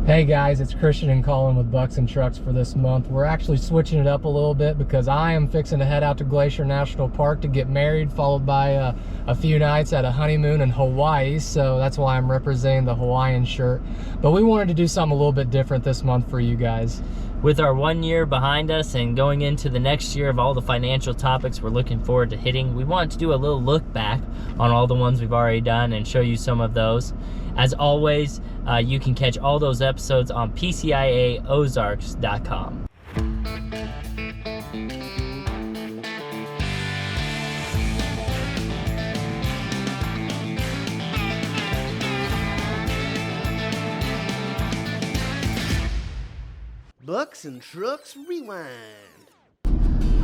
Hey guys, it's Christian and Collin with Bucks and Trucks for this month. We're actually switching it up a little bit because I am fixing to head out to Glacier National Park to get married, followed by a few nights at a honeymoon in Hawaii. So that's why I'm representing the Hawaiian shirt. But we wanted to do something a little bit different this month for you guys. With our 1 year behind us and going into the next year of all the financial topics we're looking forward to hitting, we wanted to do a little look back on all the ones we've already done and show you some of those. As always, you can catch all those episodes on PCIAOzarks.com. Bucks and Trucks Rewind.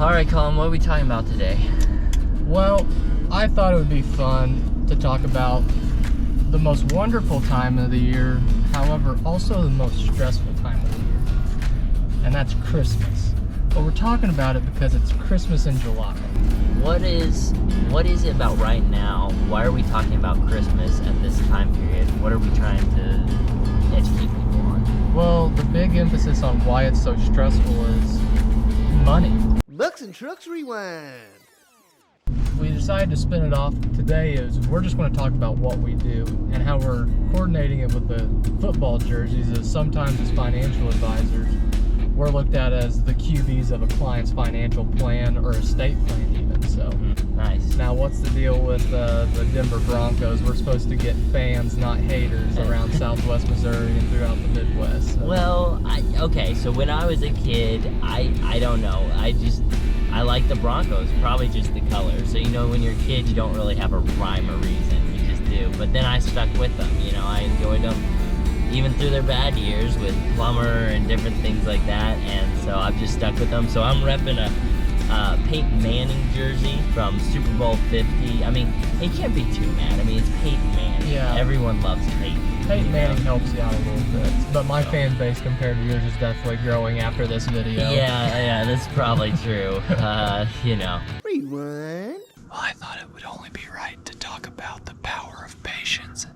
All right, Colin, what are we talking about today? Well, I thought it would be fun to talk about the most wonderful time of the year, however, also the most stressful time of the year, and that's Christmas. But we're talking about it because it's Christmas in July. What is it about right now? Why are we talking about Christmas at this time period? What are we trying to educate people on? Well, the big emphasis on why it's so stressful is money. Bucks and Trucks Rewind. We decided to spin it off today is we're just going to talk about what we do and how we're coordinating it with the football jerseys, as sometimes as financial advisors we're looked at as the QBs of a client's financial plan or estate plan even. So Nice. now what's the deal with the Denver Broncos? We're supposed to get fans, not haters, around Southwest Missouri and throughout the Midwest. So. Well, okay, so when I was a kid, I don't know, I like the Broncos, probably just the color. So, when you're a kid, you don't really have a rhyme or reason, you just do. But then I stuck with them, I enjoyed them even through their bad years with Plummer and different things like that. And so I've just stuck with them. So I'm repping a Peyton Manning jersey from Super Bowl 50. I mean, you can't be too mad. I mean, it's Peyton Manning. Yeah. Everyone loves Peyton. Peyton Manning helps you out a little bit, but my fan base compared to yours is definitely growing after this video. Yeah, that's probably true. Rewind. Well, I thought it would only be right to talk about the power of patience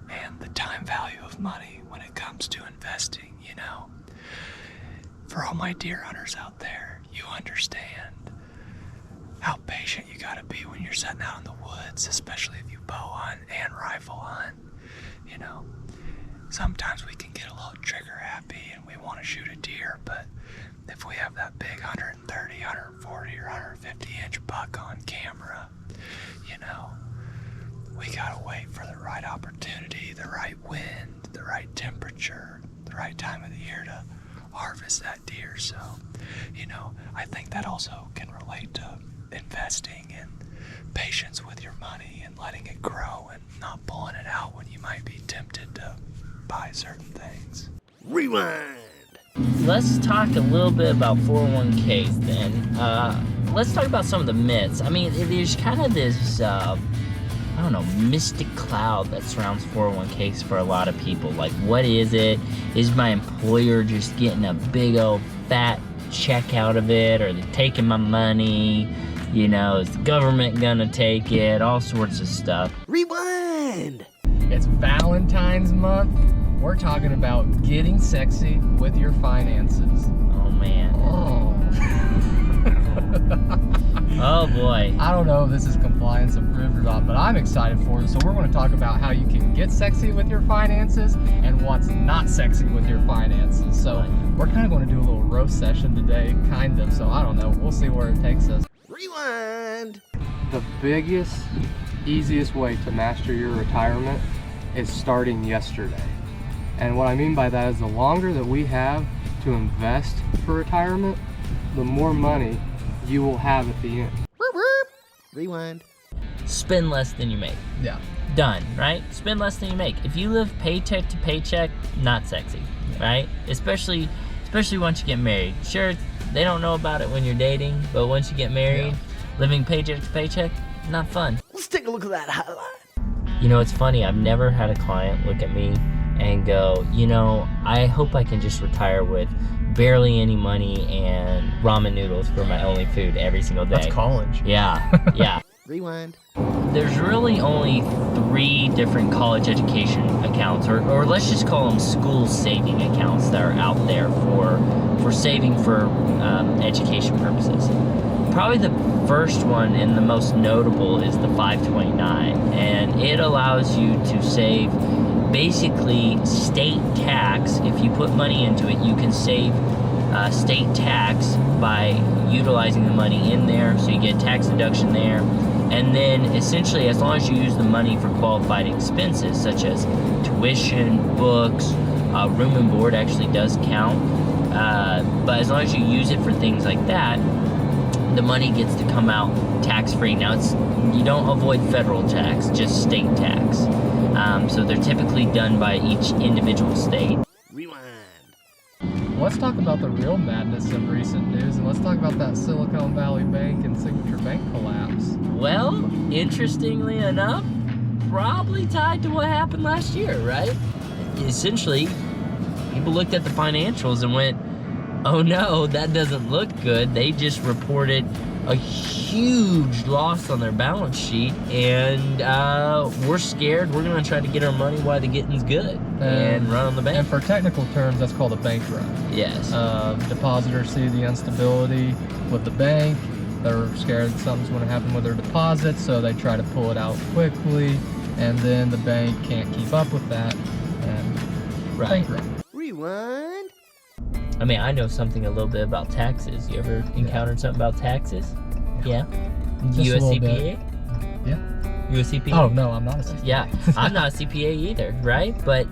and the time value of money when it comes to investing, For all my deer hunters out there, you understand how patient you gotta be when you're setting out in the woods, especially if you bow hunt and rifle hunt, Sometimes we can get a little trigger happy and we want to shoot a deer, but if we have that big 130, 140, or 150 inch buck on camera, we gotta wait for the right opportunity, the right wind, the right temperature, the right time of the year to harvest that deer. So, I think that also can relate to investing and patience with your money and letting it grow and not pulling it out when you might be tempted to buy certain things. Rewind. Let's talk a little bit about 401ks then. Let's talk about some of the myths. I mean, there's kind of this, mystic cloud that surrounds 401ks for a lot of people. Like, what is it? Is my employer just getting a big old fat check out of it? Or they taking my money? Is the government gonna take it? All sorts of stuff. Rewind. It's Valentine's month. We're talking about getting sexy with your finances. Oh, man. Oh. Oh, boy. I don't know if this is compliance approved or not, but I'm excited for it. So we're going to talk about how you can get sexy with your finances and what's not sexy with your finances. So we're kind of going to do a little roast session today, kind of. So I don't know. We'll see where it takes us. Rewind. The biggest, easiest way to master your retirement is starting yesterday. And what I mean by that is the longer that we have to invest for retirement, the more money you will have at the end. Whoop, whoop. Rewind. Spend less than you make. Yeah. Done, right? Spend less than you make. If you live paycheck to paycheck, not sexy, right? Especially once you get married. Sure, they don't know about it when you're dating, but once you get married, living paycheck to paycheck, not fun. Let's take a look at that highlight. It's funny. I've never had a client look at me and go, I hope I can just retire with barely any money and ramen noodles for my only food every single day. That's college. Yeah. Rewind. There's really only 3 different college education accounts, or let's just call them school saving accounts that are out there for saving for education purposes. Probably the first one and the most notable is the 529, and it allows you to save basically state tax. If you put money into it, you can save state tax by utilizing the money in there, so you get tax deduction there. And then essentially, as long as you use the money for qualified expenses such as tuition, books, room and board actually does count, but as long as you use it for things like that, the money gets to come out tax-free. Now, you don't avoid federal tax, just state tax. So they're typically done by each individual state. Rewind. Let's talk about the real madness of recent news, and let's talk about that Silicon Valley Bank and Signature Bank collapse. Well, interestingly enough, probably tied to what happened last year, right? Essentially, people looked at the financials and went, oh no, that doesn't look good. They just reported a huge loss on their balance sheet, and we're scared. We're gonna try to get our money while the getting's good and run on the bank. And for technical terms, that's called a bank run. Yes. Depositors see the instability with the bank. They're scared that something's going to happen with their deposits, so they try to pull it out quickly, and then the bank can't keep up with that, and Right. bank run. Rewind. I mean, I know something a little bit about taxes. You ever encountered something about taxes? Yeah. Just a little USCPA? Yeah. You a CPA? Oh, no, I'm not a CPA. Yeah, I'm not a CPA either, right? But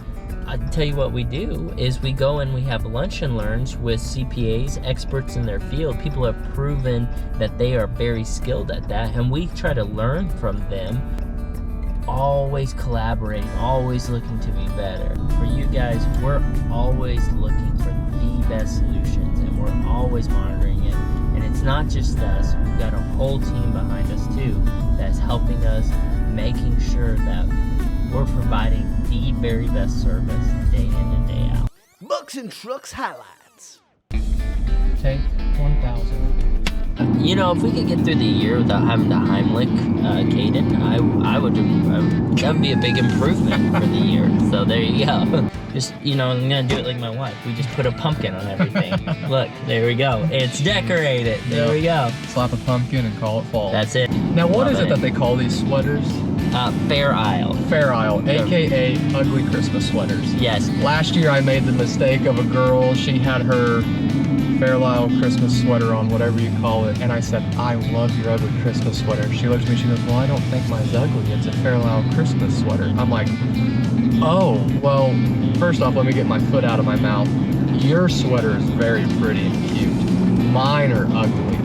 I tell you what we do is we go and we have lunch and learns with CPAs, experts in their field. People have proven that they are very skilled at that, and we try to learn from them. Always collaborating, always looking to be better. For you guys, we're always looking for the best solutions, and we're always monitoring it. And it's not just us, we've got a whole team behind us too that's helping us, making sure that we're providing the very best service day in and day out. Bucks and Trucks highlights. Take 1,000. You know, if we could get through the year without having to Heimlich Caden, I would that would be a big improvement for the year. So there you go. Just, you know, I'm gonna do it like my wife. We just put a pumpkin on everything. Look, there we go. It's decorated. There we go. Slap a pumpkin and call it fall. That's it. Now, what is Love it that they call these sweaters? Fair Isle. Fair Isle, aka ugly Christmas sweaters. Yes. Last year I made the mistake of a girl, she had her Fair Isle Christmas sweater on, whatever you call it, and I said, I love your ugly Christmas sweater. She looks at me, she goes, well, I don't think mine's ugly, it's a Fair Isle Christmas sweater. I'm like, oh, well, first off, let me get my foot out of my mouth. Your sweater is very pretty and cute. Mine are ugly,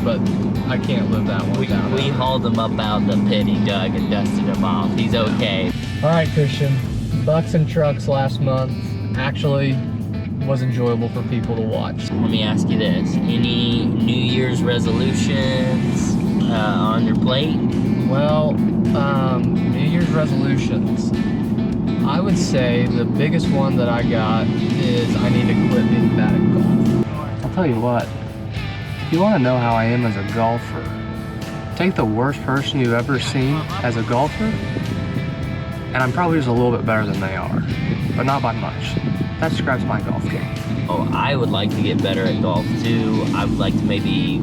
but I can't live that one down. We hauled him up out the pit he dug and dusted him off. He's okay. All right, Christian, Bucks and Trucks last month actually was enjoyable for people to watch. Let me ask you this. Any New Year's resolutions on your plate? Well, New Year's resolutions. I would say the biggest one that I got is I need to quit being bad at golf. I'll tell you what, if you want to know how I am as a golfer, take the worst person you've ever seen as a golfer, and I'm probably just a little bit better than they are, but not by much. That describes my golf game. Oh, I would like to get better at golf too. I would like to maybe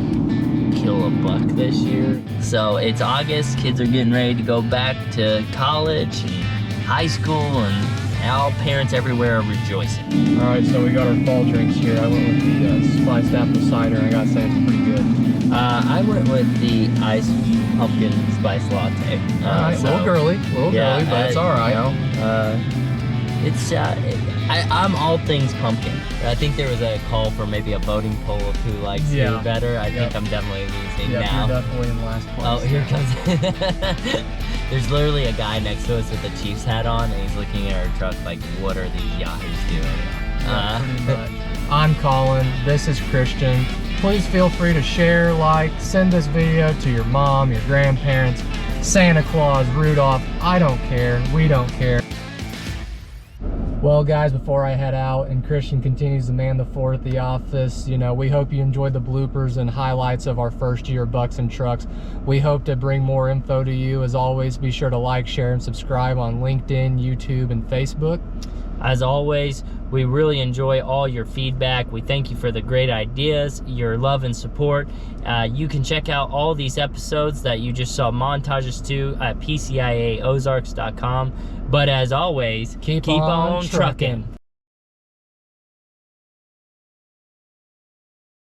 kill a buck this year. So it's August, kids are getting ready to go back to college and high school, and all parents everywhere are rejoicing. All right, so we got our fall drinks here. I went with the spiced apple cider. I gotta say it's pretty good. I went with the iced pumpkin spice latte. All right, a little girly, but it's all right. It's I'm all things pumpkin. I think there was a call for maybe a voting poll of who likes who better. I think I'm definitely losing now. You're definitely in last place. Oh, here comes. There's literally a guy next to us with a Chiefs hat on, and he's looking at our truck like, what are these yahoos doing? Pretty much. I'm Collin. This is Christian. Please feel free to share, like, send this video to your mom, your grandparents, Santa Claus, Rudolph. I don't care. We don't care. Well, guys, before I head out and Christian continues to man the fort at the office, you know, we hope you enjoyed the bloopers and highlights of our first year Bucks and Trucks. We hope to bring more info to you. As always, be sure to like, share, and subscribe on LinkedIn, YouTube, and Facebook. As always, we really enjoy all your feedback. We thank you for the great ideas, your love and support. You can check out all these episodes that you just saw montages to at PCIAOzarks.com. But as always, keep on trucking.